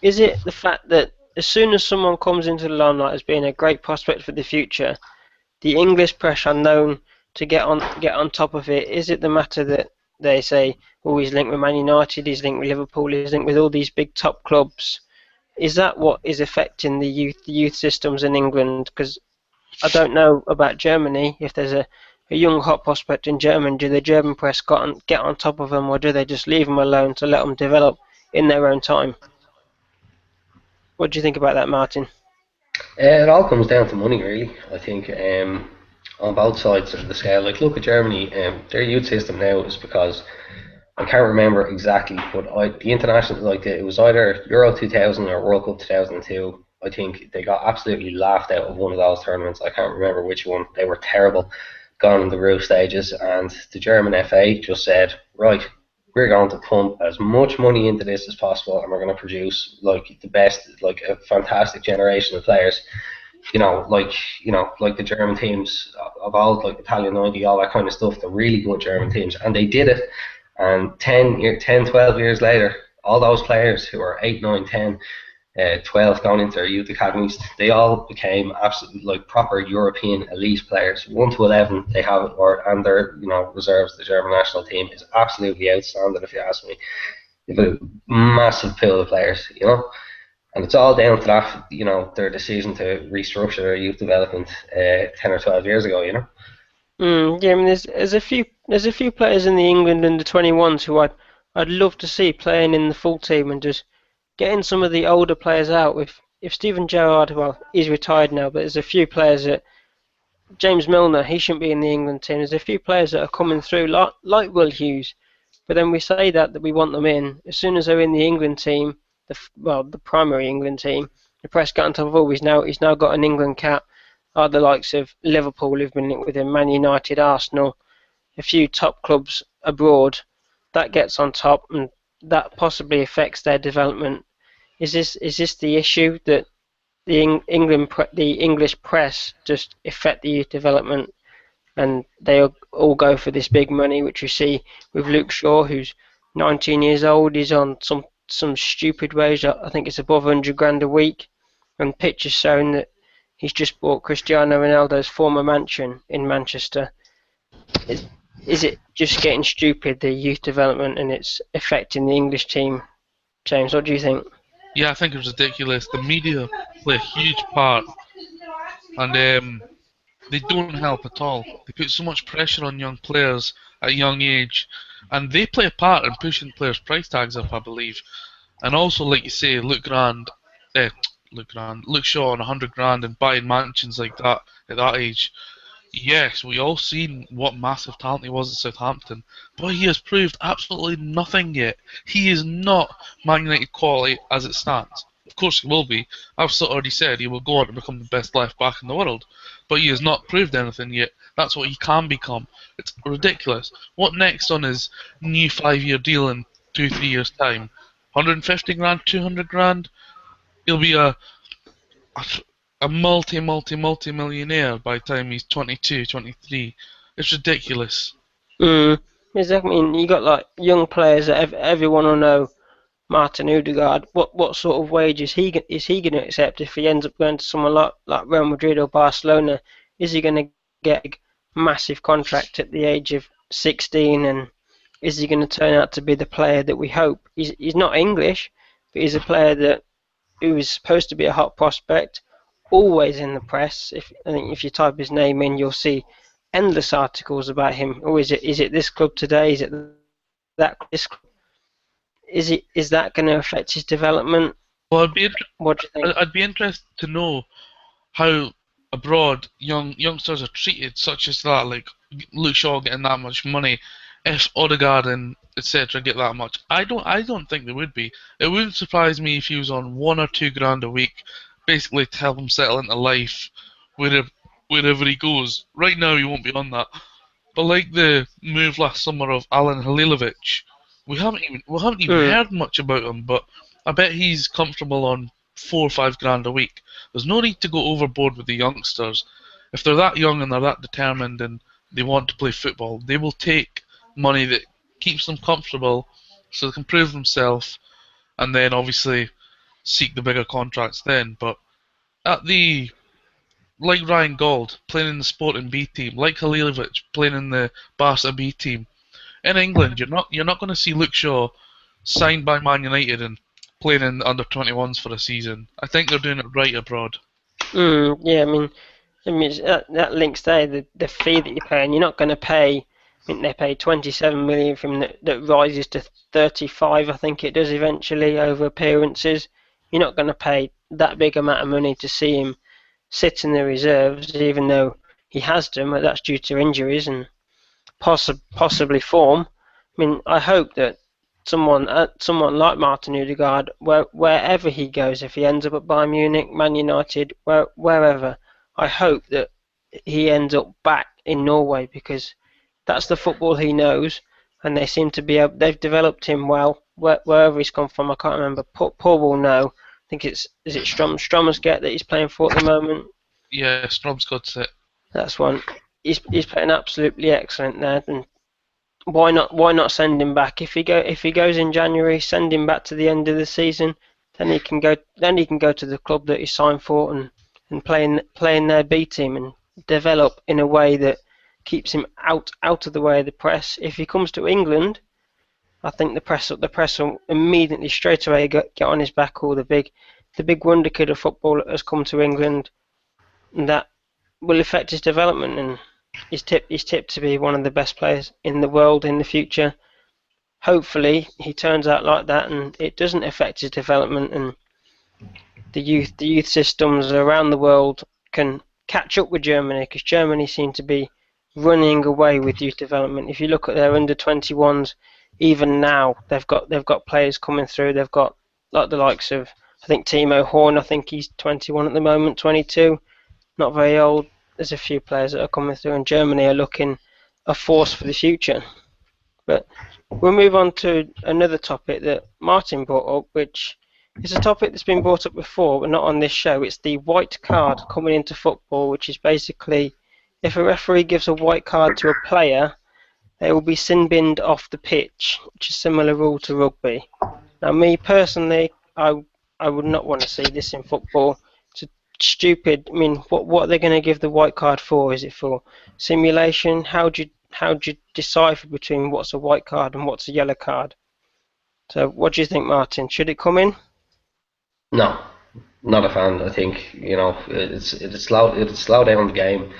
Is it the fact that as soon as someone comes into the limelight as being a great prospect for the future, the English press are known to get on top of it? Is it the matter that they say, oh, he's linked with Man United, he's linked with Liverpool, he's linked with all these big top clubs? Is that what is affecting the youth systems in England? Because I don't know about Germany. If there's a young hot prospect in Germany, do the German press get on top of them, or do they just leave them alone to let them develop in their own time? What do you think about that, Martin? It all comes down to money, really. I think on both sides of the scale. Like, look at Germany. Their youth system now is because I can't remember exactly, but the international, like it was either Euro 2000 or World Cup 2002. I think they got absolutely laughed out of one of those tournaments. I can't remember which one. They were terrible, gone in the group stages, and the German FA just said, right, we're going to pump as much money into this as possible, and we're going to produce like the best, like a fantastic generation of players. Like the German teams of old, like Italian 90, all that kind of stuff, the really good German teams, and they did it. And 12 years later, all those players who are 8, 9, 10, 12 going into their youth academies, they all became absolutely like proper European elite players. 1 to 11, they have, and their reserves. The German national team is absolutely outstanding, if you ask me. They've a massive pool of players. And it's all down to that, their decision to restructure their youth development 10 or 12 years ago. Yeah, I mean, there's a few players in the England under 21s who I'd love to see playing in the full team and just getting some of the older players out. If Steven Gerrard, well, he's retired now, but there's a few players that James Milner, he shouldn't be in the England team. There's a few players that are coming through like Will Hughes, but then we say that we want them in. As soon as they're in the England team, the primary England team, the press get on top of, oh, he's now got an England cap. Are the likes of Liverpool who've been linked with him, Man United, Arsenal, a few top clubs abroad, that gets on top, and that possibly affects their development. Is this the issue that the English press just affect the youth development, and they all go for this big money, which you see with Luke Shaw, who's 19 years old. He's on some stupid wage. I think it's above 100 grand a week, and pictures showing that he's just bought Cristiano Ronaldo's former mansion in Manchester. Is, is it just getting stupid, the youth development, and it's affecting the English team? James, what do you think? Yeah, I think it's ridiculous. The media play a huge part, and they don't help at all. They put so much pressure on young players at a young age, and they play a part in pushing players' price tags up, I believe. And also, like you say, Luke Shaw on 100 grand and buying mansions like that at that age. Yes, we all seen what massive talent he was at Southampton, but he has proved absolutely nothing yet. He is not Man United quality as it stands. Of course he will be. I've already said he will go on to become the best left back in the world. But he has not proved anything yet. That's what he can become. It's ridiculous. What next on his new 5-year deal in 2-3 years' time? 150 grand, 200 grand? He'll be a multi millionaire by the time he's 22, 23. It's ridiculous. Exactly. I mean, you got like young players that everyone will know. Martin Odegaard, what sort of wage is he going to accept if he ends up going to someone like Real Madrid or Barcelona? Is he going to get a massive contract at the age of 16, and is he going to turn out to be the player that we hope? He's not English, but he's a player who is supposed to be a hot prospect, always in the press. I think if you type his name in, you'll see endless articles about him. Or is it this club today? Is it this club? Is that going to affect his development? Well, what do you think? I'd be interested to know how abroad youngsters are treated, such as that, like Luke Shaw getting that much money. If Odegaard and etc. get that much, I don't think they would be. It wouldn't surprise me if he was on 1 or 2 grand a week, basically to help him settle into life wherever he goes. Right now, he won't be on that. But like the move last summer of Alan Halilovic, we haven't even heard much about him. But I bet he's comfortable on 4 or 5 grand a week. There's no need to go overboard with the youngsters. If they're that young and they're that determined and they want to play football, they will take money that keeps them comfortable so they can prove themselves and then obviously seek the bigger contracts then. But like Ryan Gauld playing in the Sporting B team, like Halilovic playing in the Barca B team, in England you're not going to see Luke Shaw signed by Man United and playing in under 21s for a season. I think they're doing it right abroad. Yeah, I mean that links there, the fee that you're paying. You're not going to pay. I think they paid 27 million from that rises to 35. I think it does eventually over appearances. You're not going to pay that big amount of money to see him sit in the reserves, even though he has done, but that's due to injuries and possibly form. I mean, I hope that someone like Martin Odegaard, wherever he goes, if he ends up at Bayern Munich, Man United, wherever, I hope that he ends up back in Norway, because that's the football he knows, and they seem to be they've developed him well wherever he's come from. I can't remember. Paul will know. I think is it Stromsget that he's playing for at the moment. Yeah, Stromsgod's it. That's one. He's playing absolutely excellent there, and why not send him back? If he goes in January, send him back to the end of the season. Then he can go to the club that he signed for and play in their B team and develop in a way that keeps him out of the way of the press. If he comes to England, I think the press will immediately straight away get on his back. Or the big wonder kid of football that has come to England, and that will affect his development, and he's tipped to be one of the best players in the world in the future. Hopefully he turns out like that and it doesn't affect his development, and the youth systems around the world can catch up with Germany, because Germany seem to be running away with youth development. If you look at their under 21s, even now they've got players coming through. They've got like the likes of, I think, Timo Horn. I think he's 21 at the moment, 22, not very old. There's a few players that are coming through, and Germany are looking a force for the future. But we'll move on to another topic that Martin brought up, which is a topic that's been brought up before, but not on this show. It's the white card coming into football, which is basically if a referee gives a white card to a player, they will be sin-binned off the pitch, which is a similar rule to rugby. Now, me personally, I would not want to see this in football. It's stupid. I mean, what are they going to give the white card for? Is it for simulation? How do you decipher between what's a white card and what's a yellow card? So, what do you think, Martin? Should it come in? No, not a fan. I think it'd slow down the game.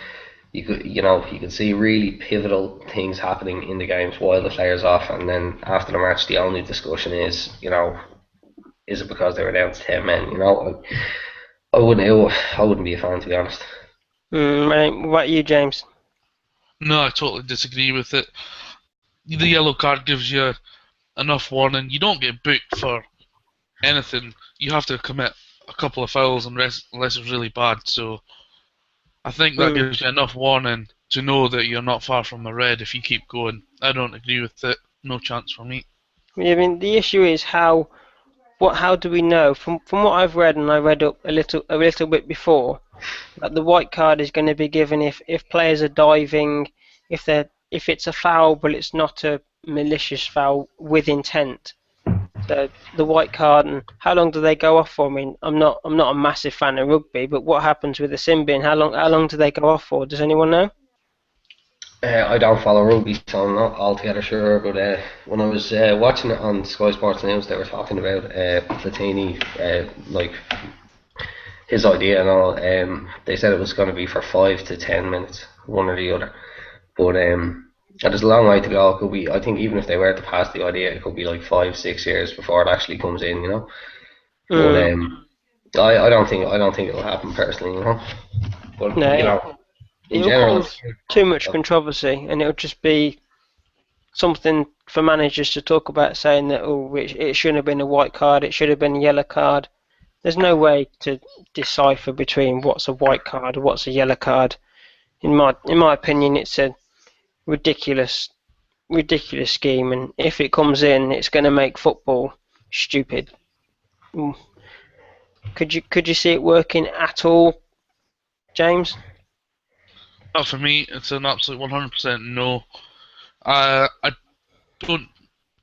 You could see really pivotal things happening in the games while the player's off, and then after the match, the only discussion is it because they were down to 10 men? I wouldn't be a fan, to be honest. What about you, James? No, I totally disagree with it. The yellow card gives you enough warning. You don't get booked for anything, you have to commit a couple of fouls unless it's really bad. So I think that Mm. gives you enough warning to know that you're not far from a red if you keep going. I don't agree with it. No chance for me. I mean, the issue is how do we know? From what I've read, and I read up a little bit before, that the white card is going to be given if players are diving, if it's a foul but it's not a malicious foul with intent. So the white card, and how long do they go off for? I mean, I'm not a massive fan of rugby, but what happens with the sin bin? How long do they go off for? Does anyone know? I don't follow rugby, so I'm not altogether sure. But when I was watching it on Sky Sports News, they were talking about Platini, like his idea and all. They said it was going to be for 5 to 10 minutes, one or the other. But there's a long way to go. It could be. I think even if they were to pass the idea, it could be like 5, 6 years before it actually comes in. You know. But Mm, I don't think it'll happen personally. You know. But no, in it'll general, cause too much controversy, and it'll just be something for managers to talk about, saying that it shouldn't have been a white card, it should have been a yellow card. There's no way to decipher between what's a white card and what's a yellow card. In my opinion, it's a ridiculous scheme, and if it comes in, it's going to make football stupid. Mm. Could you see it working at all, James? For me, it's an absolute 100% no. I don't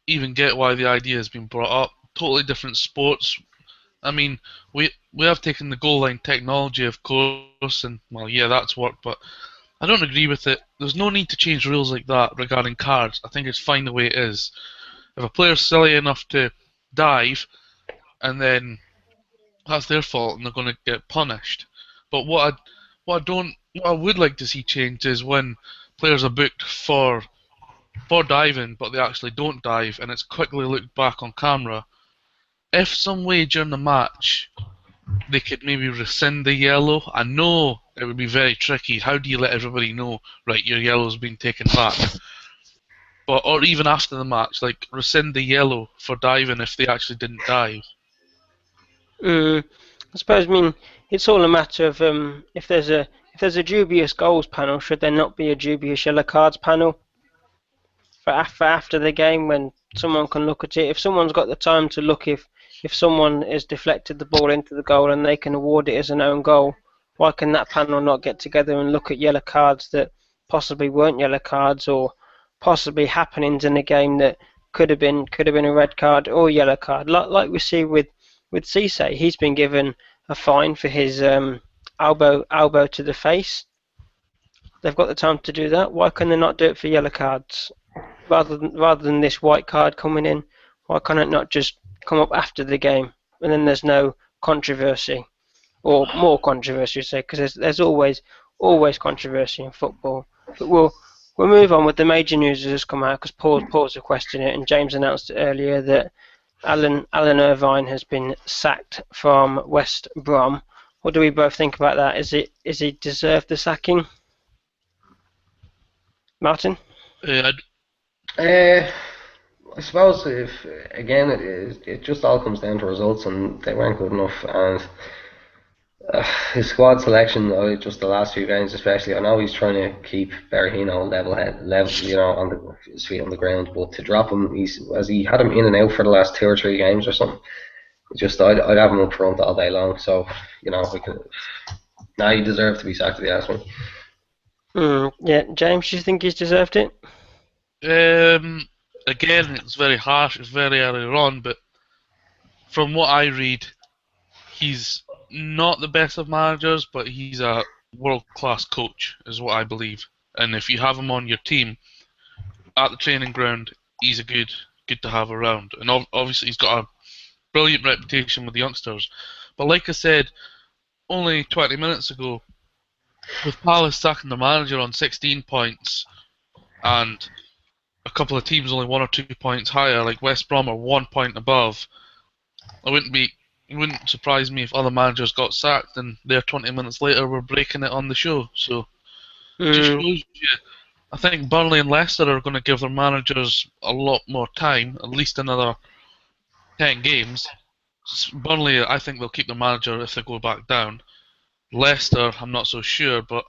even get why the idea has been brought up. Totally different sports. I mean, we have taken the goal line technology, of course, and well, yeah, that's worked, but I don't agree with it. There's no need to change rules like that regarding cards. I think it's fine the way it is. If a player's silly enough to dive, and then that's their fault, and they're going to get punished. But what I would like to see changed is when players are booked for diving, but they actually don't dive, and it's quickly looked back on camera. If some way during the match they could maybe rescind the yellow, I know it would be very tricky. How do you let everybody know, right, your yellow's been taken back? But or even after the match, like rescind the yellow for diving if they actually didn't dive. Mm, I suppose. I mean, it's all a matter of if there's a dubious goals panel, should there not be a dubious yellow cards panel for after the game when someone can look at it? If someone's got the time to look, if someone has deflected the ball into the goal and they can award it as an own goal, why can that panel not get together and look at yellow cards that possibly weren't yellow cards, or possibly happenings in the game that could have been a red card or yellow card, like we see with Cisse? He's been given a fine for his elbow to the face. They've got the time to do that. Why can they not do it for yellow cards? Rather than this white card coming in, why can't it not just come up after the game, and then there's no controversy, or more controversy, say, because there's always controversy in football. But we'll move on with the major news that has come out, because Paul's requesting it, and James announced it earlier that Alan Irvine has been sacked from West Brom. What do we both think about that? Is he deserved the sacking, Martin? Uh, uh, I suppose if again it just all comes down to results, and they weren't good enough. And his squad selection, just the last few games especially, I know he's trying to keep Berahino level, on his feet on the ground. But to drop him, he had him in and out for the last 2 or 3 games or something. Just I'd have him up front all day long. So now he deserves to be sacked, if you ask me. Yeah, James, do you think he's deserved it? Again, it's very harsh. It's very early on, but from what I read, he's not the best of managers, but he's a world-class coach, is what I believe. And if you have him on your team at the training ground, he's a good to have around. And obviously, he's got a brilliant reputation with the youngsters. But like I said only 20 minutes ago, with Palace sacking the manager on 16 points and a couple of teams only 1 or 2 points higher, like West Brom are 1 point above, it wouldn't surprise me if other managers got sacked and they're 20 minutes later were breaking it on the show. So it just shows you. I think Burnley and Leicester are going to give their managers a lot more time, at least another 10 games. Burnley, I think they'll keep their manager if they go back down. Leicester, I'm not so sure, but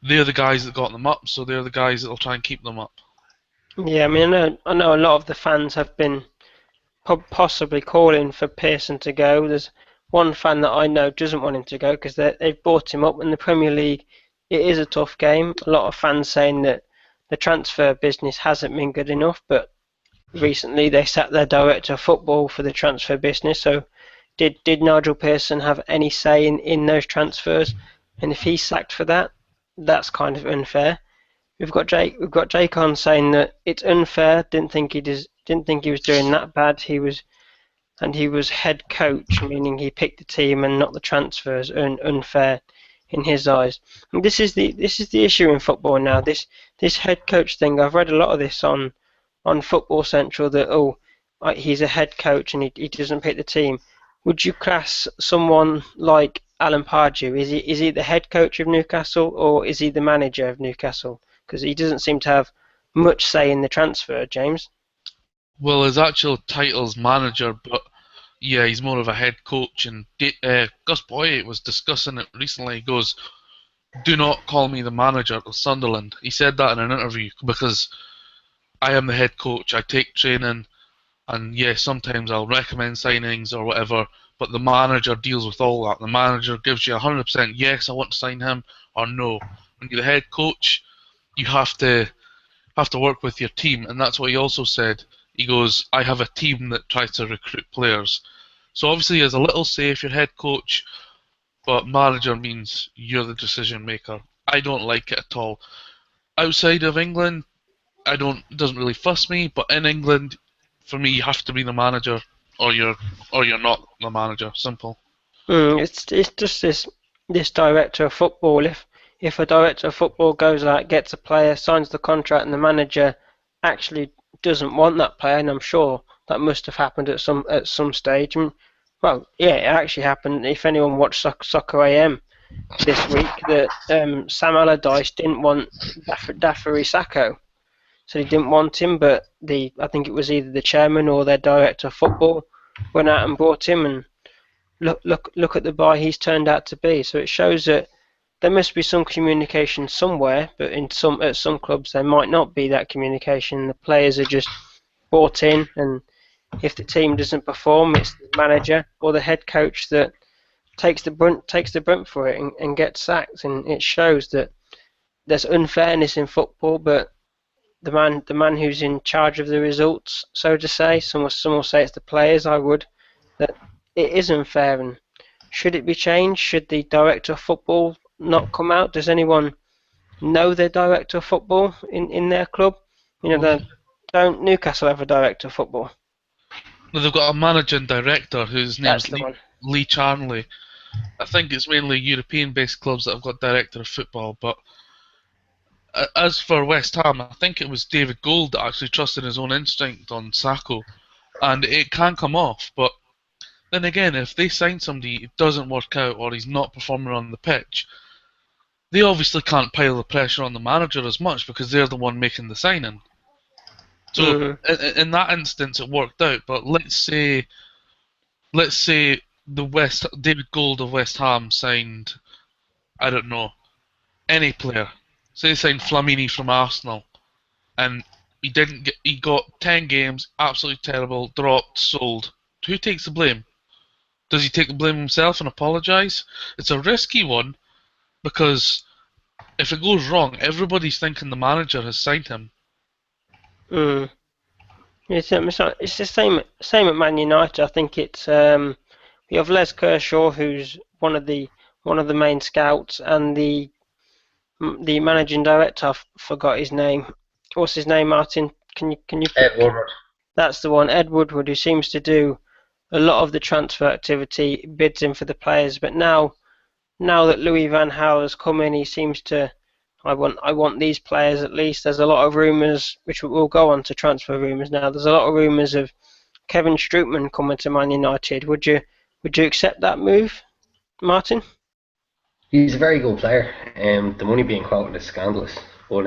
they're the guys that got them up, so they're the guys that'll try and keep them up. Yeah, I mean, I know a lot of the fans have been possibly calling for Pearson to go. There's one fan that I know doesn't want him to go because they've bought him up in the Premier League. It is a tough game. A lot of fans saying that the transfer business hasn't been good enough, but recently they sacked their director of football for the transfer business. So did Nigel Pearson have any say in those transfers? And if he's sacked for that, that's kind of unfair. We've got Jake on saying that it's unfair. Didn't think he was doing that bad. He was head coach, meaning he picked the team and not the transfers. Unfair in his eyes. And this is the issue in football now. This head coach thing. I've read a lot of this on Football Central that he's a head coach and he doesn't pick the team. Would you class someone like Alan Pardew? Is he the head coach of Newcastle or is he the manager of Newcastle? Because he doesn't seem to have much say in the transfer, James. Well, his actual title's manager, but yeah, he's more of a head coach. And Gus Boye was discussing it recently. He goes, "Do not call me the manager of Sunderland." He said that in an interview because I am the head coach. I take training, and yeah, sometimes I'll recommend signings or whatever. But the manager deals with all that. The manager gives you 100% yes, I want to sign him, or no. When you're the head coach, you have to work with your team, and that's what he also said. He goes, I have a team that tries to recruit players. So obviously there's a little say if you're head coach, but manager means you're the decision maker. I don't like it at all. Outside of England, it doesn't really fuss me, but in England, for me, you have to be the manager, or you're not the manager. Simple. It's just this director of football. If a director of football goes out, gets a player, signs the contract, and the manager actually doesn't want that player, and I'm sure that must have happened at some stage. Well, yeah, it actually happened. If anyone watched Soccer AM this week, that Sam Allardyce didn't want Dafari Sacco, so he didn't want him, but I think it was either the chairman or their director of football went out and brought him, and look at the boy he's turned out to be. So it shows that there must be some communication somewhere, but at some clubs there might not be that communication. The players are just bought in, and if the team doesn't perform, it's the manager or the head coach that takes the brunt for it and gets sacked. And it shows that there's unfairness in football, but the man who's in charge of the results, so to say, some will say it's the players. I would that it is unfair, and should it be changed? Should the director of football not come out? Does anyone know their director of football in their club? Don't Newcastle have a director of football? Well, they've got a managing director whose name's Lee Charnley. I think it's mainly European-based clubs that have got director of football. But as for West Ham, I think it was David Gold that actually trusted his own instinct on Sacco, and it can come off. But then again, if they sign somebody, it doesn't work out, or he's not performing on the pitch, they obviously can't pile the pressure on the manager as much because they're the one making the signing. So in that instance, it worked out. But let's say David Gold of West Ham signed, I don't know, any player. Say he signed Flamini from Arsenal, and he got 10 games, absolutely terrible, dropped, sold. Who takes the blame? Does he take the blame himself and apologise? It's a risky one, because if it goes wrong, everybody's thinking the manager has signed him. It's the same at Man United. I think it's we have Les Kershaw, who's one of the main scouts, and the managing director. I forgot his name. What's his name, Martin? Can you? Ed Woodward. That's the one, Ed Woodward, who seems to do a lot of the transfer activity, bids in for the players. But now that Louis van Gaal has come in, he seems to. I want these players at least. There's a lot of rumours, which we'll go on to transfer rumours now. There's a lot of rumours of Kevin Strootman coming to Man United. Would you accept that move, Martin? He's a very good player. The money being quoted is scandalous, but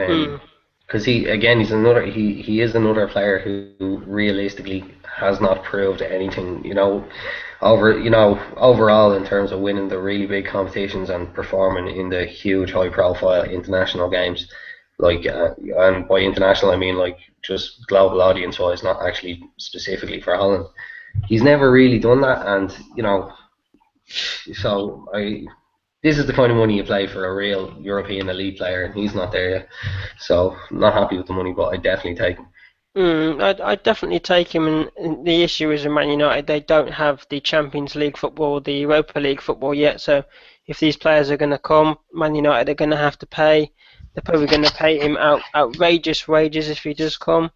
because he is another player who realistically has not proved anything, overall in terms of winning the really big competitions and performing in the huge high profile international games, and by international I mean like just global audience wise, not actually specifically for Holland. He's never really done that, and so I this is the kind of money you play for a real European elite player, and he's not there yet. So I'm not happy with the money, but I definitely take him. I'd definitely take him, and the issue is in Man United, they don't have the Champions League football, the Europa League football yet, so if these players are going to come, Man United are going to have to pay. They're probably going to pay him outrageous wages if he does come.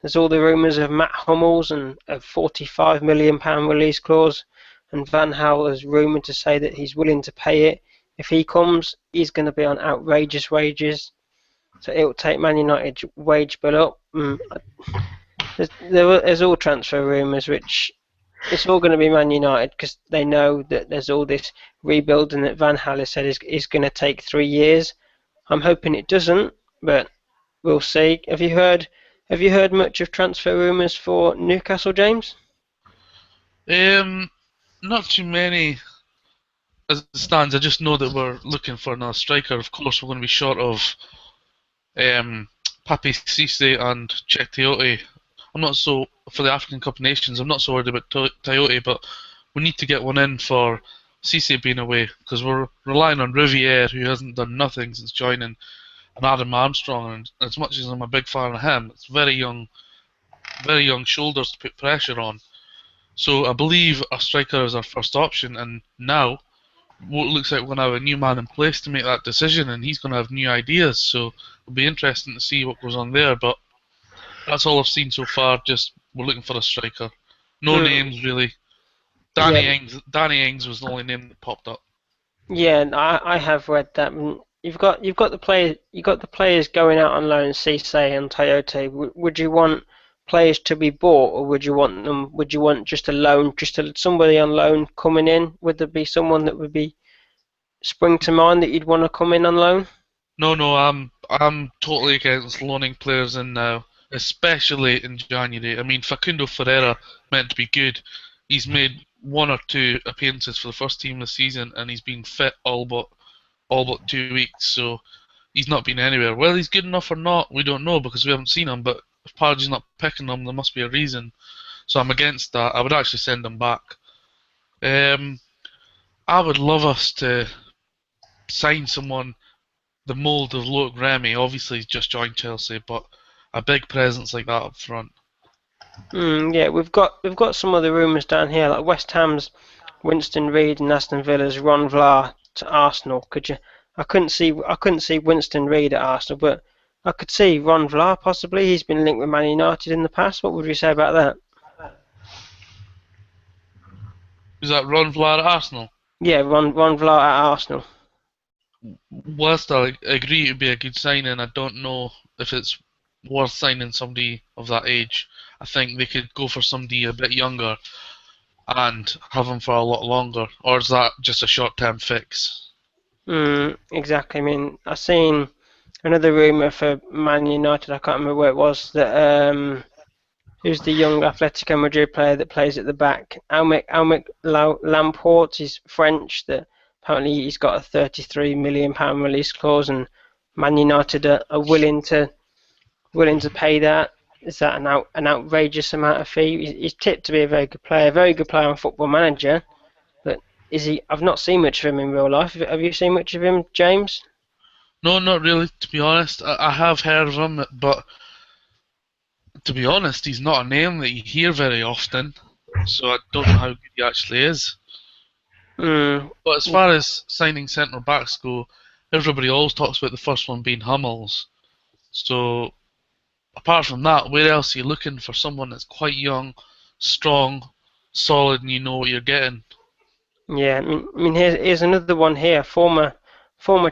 There's all the rumours of Matt Hummels and a £45 million release clause, and Van Gaal is rumoured to say that he's willing to pay it. If he comes, he's going to be on outrageous wages. So it will take Man United's wage bill up. There's all transfer rumours, which it's all going to be Man United because they know that there's all this rebuilding that Van Gaal has said is going to take 3 years. I'm hoping it doesn't, but we'll see. Have you heard much of transfer rumours for Newcastle, James? Not too many. As it stands, I just know that we're looking for another striker. Of course, we're going to be short of Papi Cisse and Cheick Tiote. I'm not so for the African Cup of Nations. I'm not so worried about Tiote, but we need to get one in for Cisse being away because we're relying on Riviere, who hasn't done nothing since joining, and Adam Armstrong. And as much as I'm a big fan of him, it's very young shoulders to put pressure on. So I believe a striker is our first option, and now what looks like we're going to have a new man in place to make that decision, and he's going to have new ideas. So it'll be interesting to see what goes on there. But that's all I've seen so far. Just we're looking for a striker. No names really. Danny Ings was the only name that popped up. Yeah, I have read that. You've got the players going out on loan, Cisse and Tiote. Would you want players to be bought, or would you want just a loan, somebody on loan coming in? Would there be someone that would be spring to mind that you'd want to come in on loan? No, I'm totally against loaning players in now, especially in January. I mean, Facundo Ferreira meant to be good. He's made 1 or 2 appearances for the first team this season, and he's been fit all but 2 weeks. So he's not been anywhere. Whether he's good enough or not, we don't know because we haven't seen him. But if Pardeau's not picking him, there must be a reason. So I'm against that. I would actually send him back. I would love us to sign someone the mould of Loic Remy. Obviously, he's just joined Chelsea, but a big presence like that up front. Yeah, we've got some other rumours down here, like West Ham's Winston Reid and Aston Villa's Ron Vlaar to Arsenal. I couldn't see Winston Reid at Arsenal, but I could see Ron Vlaar possibly. He's been linked with Man United in the past. What would you say about that? Is that Ron Vlaar at Arsenal? Yeah, Ron Vlaar at Arsenal. Whilst I agree it would be a good signing, I don't know if it's worth signing somebody of that age. I think they could go for somebody a bit younger and have him for a lot longer. Or is that just a short-term fix? Exactly. I mean, I've seen another rumour for Man United. I can't remember where it was. That who's the young Atletico Madrid player that plays at the back? Almec Lamport. He's French. That apparently he's got a £33 million release clause, and Man United are willing to pay that. Is that an outrageous amount of fee? He's tipped to be a very good player on Football Manager. But is he? I've not seen much of him in real life. Have you seen much of him, James? No, not really, to be honest. I have heard of him, but to be honest, he's not a name that you hear very often. So I don't know how good he actually is. But as far as signing centre backs go, everybody always talks about the first one being Hummels. So apart from that, where else are you looking for someone that's quite young, strong, solid, and you know what you're getting? Yeah, I mean here's another one here. Former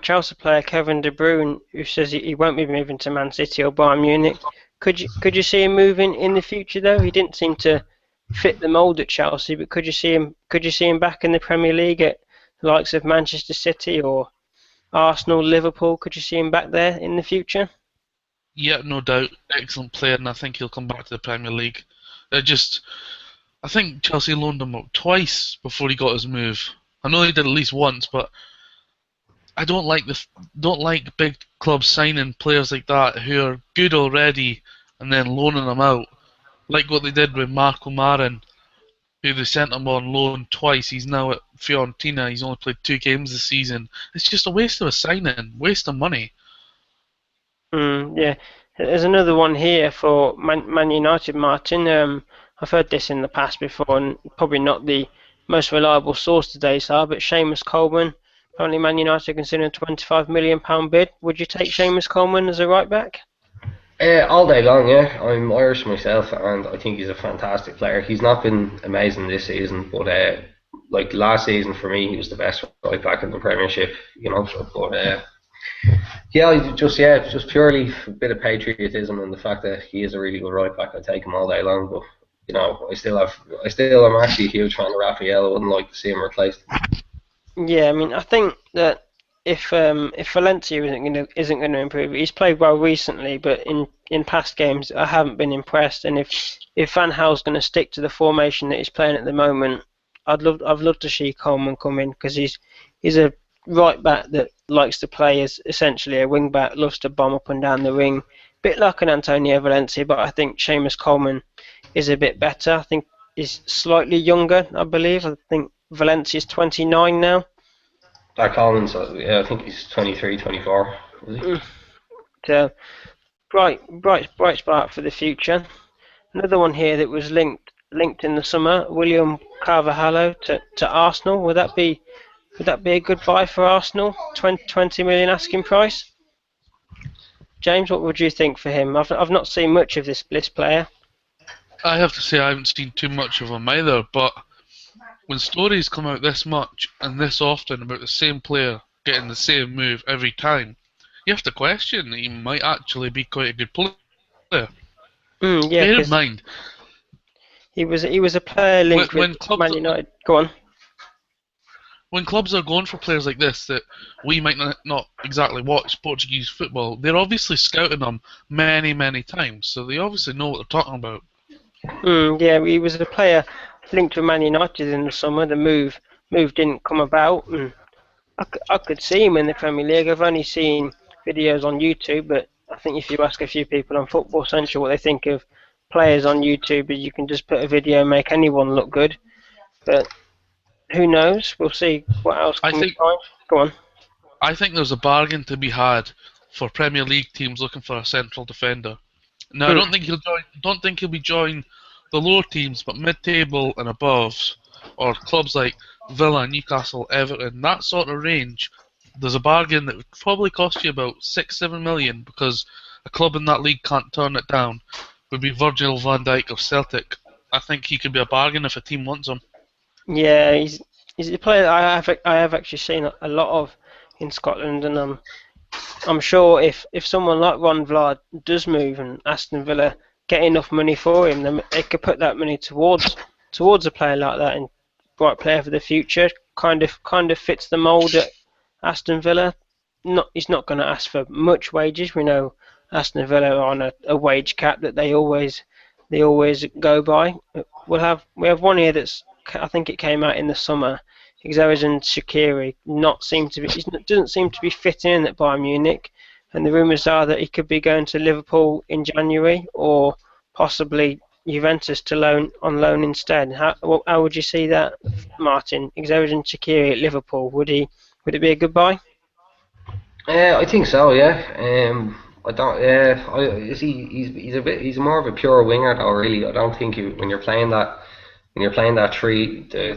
Chelsea player Kevin De Bruyne, who says he won't be moving to Man City or Bayern Munich. Could you see him moving in the future though? He didn't seem to fit the mould at Chelsea, but could you see him back in the Premier League at the likes of Manchester City or Arsenal, Liverpool? Could you see him back there in the future? Yeah, no doubt, excellent player, and I think he'll come back to the Premier League. I think Chelsea loaned him out twice before he got his move. I know he did at least once, but I don't like big clubs signing players like that who are good already and then loaning them out, like what they did with Marco Marin, who they sent him on loan twice. He's now at Fiorentina. He's only played 2 games this season. It's just a waste of a signing, waste of money. Yeah, there's another one here for Man United, Martin. I've heard this in the past before, and probably not the most reliable source today, sir, but Seamus Coleman. Apparently, Man United are considering a £25 million bid. Would you take Seamus Coleman as a right back? All day long, yeah. I'm Irish myself, and I think he's a fantastic player. He's not been amazing this season, but like last season for me, he was the best right back in the Premiership. But just purely a bit of patriotism and the fact that he is a really good right back. I take him all day long, but I still am actually a huge fan of Raphael. I wouldn't like to see him replaced. Yeah, I mean, I think that if Valencia isn't going to improve, he's played well recently, but in past games I haven't been impressed. And if Van Gaal's going to stick to the formation that he's playing at the moment, I'd love to see Coleman come in, because he's a right back that likes to play as essentially a wing back, loves to bomb up and down the wing, bit like an Antonio Valencia. But I think Seamus Coleman is a bit better. I think he's slightly younger, I believe. I think Valencia's 29 now. Coleman's, I think he's 23, 24. Is he? So bright spark for the future. Another one here that was linked in the summer, William Carvalho to Arsenal. Would that be a good buy for Arsenal? 20 million asking price. James, what would you think for him? I've not seen much of this player. I have to say I haven't seen too much of him either, but when stories come out this much and this often about the same player getting the same move every time, you have to question that he might actually be quite a good player. Yeah, bear in mind, he was a player linked with Man United. Go on. When clubs are going for players like this that we might not exactly watch Portuguese football, they're obviously scouting them many, many times, so they obviously know what they're talking about. Yeah, he was a player linked to Man United in the summer. The move didn't come about, and I could see him in the Premier League. I've only seen videos on YouTube, but I think if you ask a few people on Football Central what they think of players on YouTube, you can just put a video and make anyone look good. But who knows? We'll see what else can we find. Go on. I think there's a bargain to be had for Premier League teams looking for a central defender. Now, I don't think he'll be joining the lower teams, but mid-table and above, or clubs like Villa, Newcastle, Everton, that sort of range. There's a bargain that would probably cost you about 6-7 million, because a club in that league can't turn it down. Would be Virgil van Dijk of Celtic. I think he could be a bargain if a team wants him. Yeah, he's a player that I have actually seen a lot of in Scotland, and I'm sure if someone like Ron Vlaar does move and Aston Villa get enough money for him, then they could put that money towards a player like that, and bright player for the future. Kind of fits the mould at Aston Villa. He's not going to ask for much wages. We know Aston Villa are on a wage cap that they always go by. We have one here that's, I think it came out in the summer. Xherdan Shaqiri doesn't seem to be fitting in at Bayern Munich, and the rumours are that he could be going to Liverpool in January, or possibly Juventus on loan instead. How would you see that, Martin? Xherdan Shaqiri at Liverpool, would it be a good buy? I think so. Yeah. I don't. He's more of a pure winger though. Really, I don't think when you're playing that. When you're playing the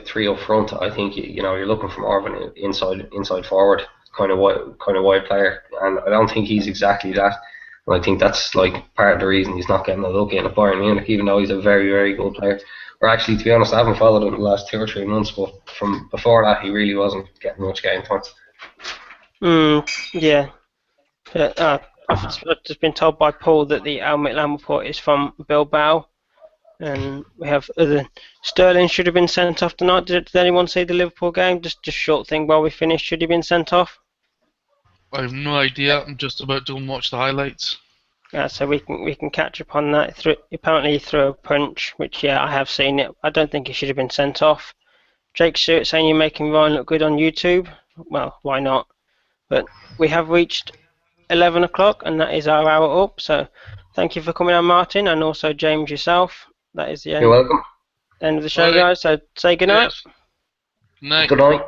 three up front, I think you're looking for more of an inside forward kind of wide player, and I don't think he's exactly that. And I think that's like part of the reason he's not getting a look in at Bayern Munich, even though he's a very, very good player. Or actually, to be honest, I haven't followed him the last 2 or 3 months, but from before that, he really wasn't getting much game time. Yeah. I've just been told by Paul that the Al Mitlan report is from Bilbao. And we have Sterling should have been sent off tonight. Did anyone see the Liverpool game? Just short thing while we finish. Should he have been sent off? I have no idea. I'm just about to watch the highlights. So we can catch up on that. Apparently he threw a punch, which I have seen it. I don't think he should have been sent off. Jake Stewart saying you're making Ryan look good on YouTube. Well, why not? But we have reached 11 o'clock, and that is our hour up. So thank you for coming on, Martin, and also James yourself. That is the You're welcome. end of the show, Right. guys. So say goodnight. Night. Good night.